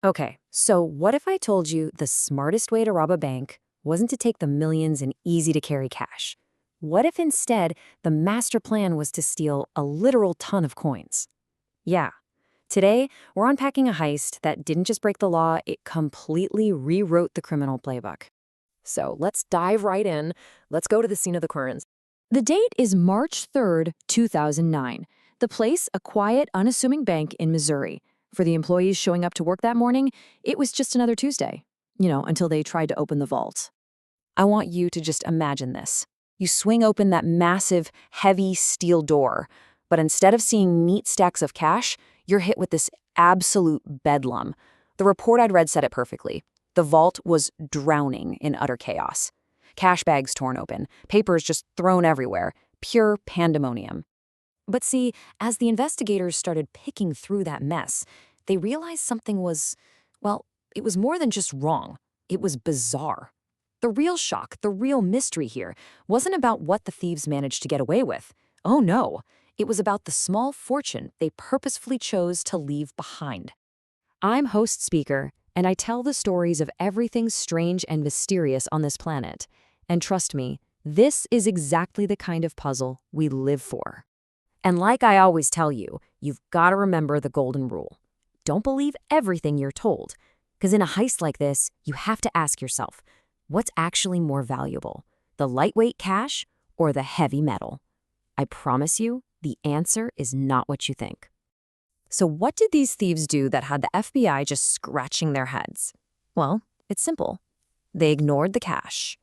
Okay, so what if I told you the smartest way to rob a bank wasn't to take the millions in easy-to-carry cash? What if instead the master plan was to steal a literal ton of coins? Yeah, today we're unpacking a heist that didn't just break the law, it completely rewrote the criminal playbook. So let's dive right in. Let's go to the scene of the crimes. The date is March 3rd, 2009. The place, a quiet, unassuming bank in Missouri. For the employees showing up to work that morning, it was just another Tuesday, until they tried to open the vault. I want you to just imagine this. You swing open that massive, heavy steel door, but instead of seeing neat stacks of cash, you're hit with this absolute bedlam. The report I'd read said it perfectly. The vault was drowning in utter chaos. Cash bags torn open, papers just thrown everywhere, pure pandemonium. But see, as the investigators started picking through that mess, they realized something was, well, it was more than just wrong. It was bizarre. The real shock, the real mystery here, wasn't about what the thieves managed to get away with. Oh no, it was about the small fortune they purposefully chose to leave behind. I'm host speaker, and I tell the stories of everything strange and mysterious on this planet. And trust me, this is exactly the kind of puzzle we live for. And like I always tell you, you've got to remember the golden rule. Don't believe everything you're told. Because in a heist like this, you have to ask yourself, what's actually more valuable, the lightweight cash or the heavy metal? I promise you, the answer is not what you think. So what did these thieves do that had the FBI just scratching their heads? Well, it's simple. They ignored the cash.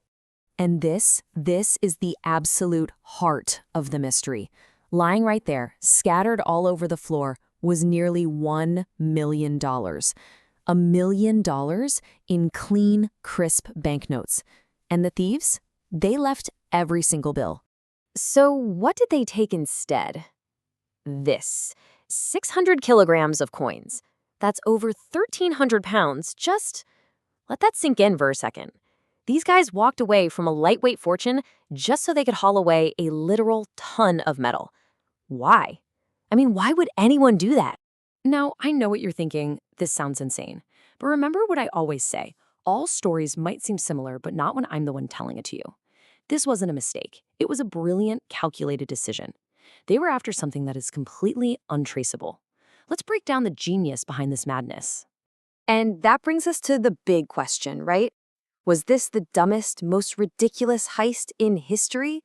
And this is the absolute heart of the mystery. Lying right there, scattered all over the floor, was nearly $1 million. $1 million in clean, crisp banknotes. And the thieves? They left every single bill. So what did they take instead? This. 600 kilograms of coins. That's over 1,300 pounds. Just let that sink in for a second. These guys walked away from a lightweight fortune just so they could haul away a literal ton of metal. Why? I mean, why would anyone do that? Now, I know what you're thinking. This sounds insane. But remember what I always say. All stories might seem similar, but not when I'm the one telling it to you. This wasn't a mistake. It was a brilliant, calculated decision. They were after something that is completely untraceable. Let's break down the genius behind this madness. And that brings us to the big question, right? Was this the dumbest, most ridiculous heist in history?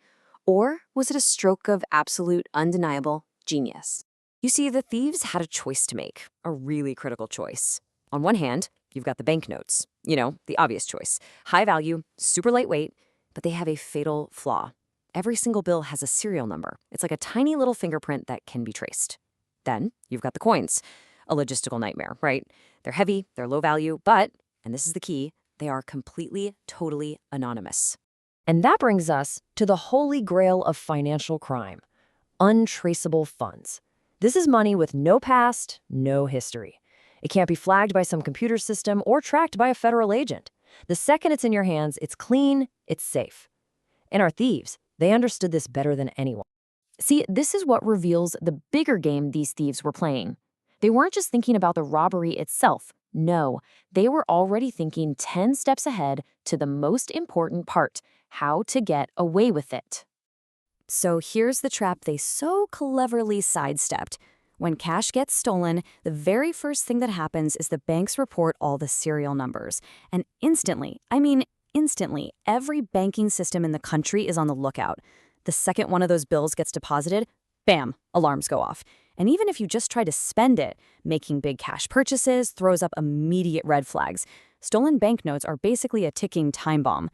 Or was it a stroke of absolute, undeniable genius? You see, the thieves had a choice to make, a really critical choice. On one hand, you've got the banknotes, the obvious choice. High value, super lightweight, but they have a fatal flaw. Every single bill has a serial number. It's like a tiny little fingerprint that can be traced. Then you've got the coins, a logistical nightmare, right? They're heavy, they're low value, but, and this is the key, they are completely, totally anonymous. And that brings us to the holy grail of financial crime, untraceable funds. This is money with no past, no history. It can't be flagged by some computer system or tracked by a federal agent. The second it's in your hands, it's clean, it's safe. And our thieves, they understood this better than anyone. See, this is what reveals the bigger game these thieves were playing. They weren't just thinking about the robbery itself. No, they were already thinking 10 steps ahead to the most important part, how to get away with it. So here's the trap they so cleverly sidestepped. When cash gets stolen, the very first thing that happens is the banks report all the serial numbers. And instantly, every banking system in the country is on the lookout. The second one of those bills gets deposited, bam, alarms go off. And even if you just try to spend it, making big cash purchases throws up immediate red flags. Stolen banknotes are basically a ticking time bomb.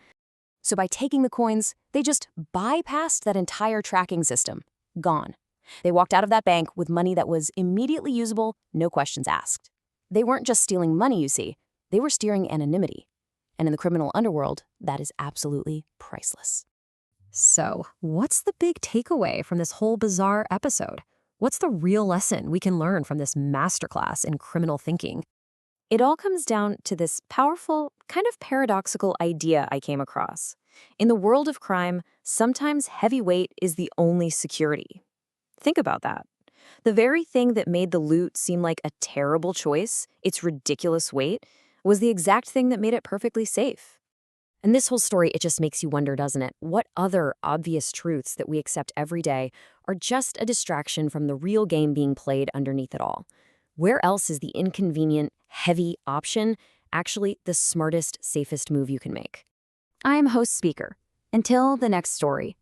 So by taking the coins, they just bypassed that entire tracking system. Gone. They walked out of that bank with money that was immediately usable, no questions asked. They weren't just stealing money, you see. They were steering anonymity. And in the criminal underworld, that is absolutely priceless. So, what's the big takeaway from this whole bizarre episode? What's the real lesson we can learn from this masterclass in criminal thinking? It all comes down to this powerful, kind of paradoxical idea I came across. In the world of crime, sometimes heavyweight is the only security. Think about that. The very thing that made the loot seem like a terrible choice, its ridiculous weight, was the exact thing that made it perfectly safe. And this whole story, it just makes you wonder, doesn't it? What other obvious truths that we accept every day are just a distraction from the real game being played underneath it all? Where else is the inconvenient, heavy option actually the smartest, safest move you can make? I'm host speaker. Until the next story.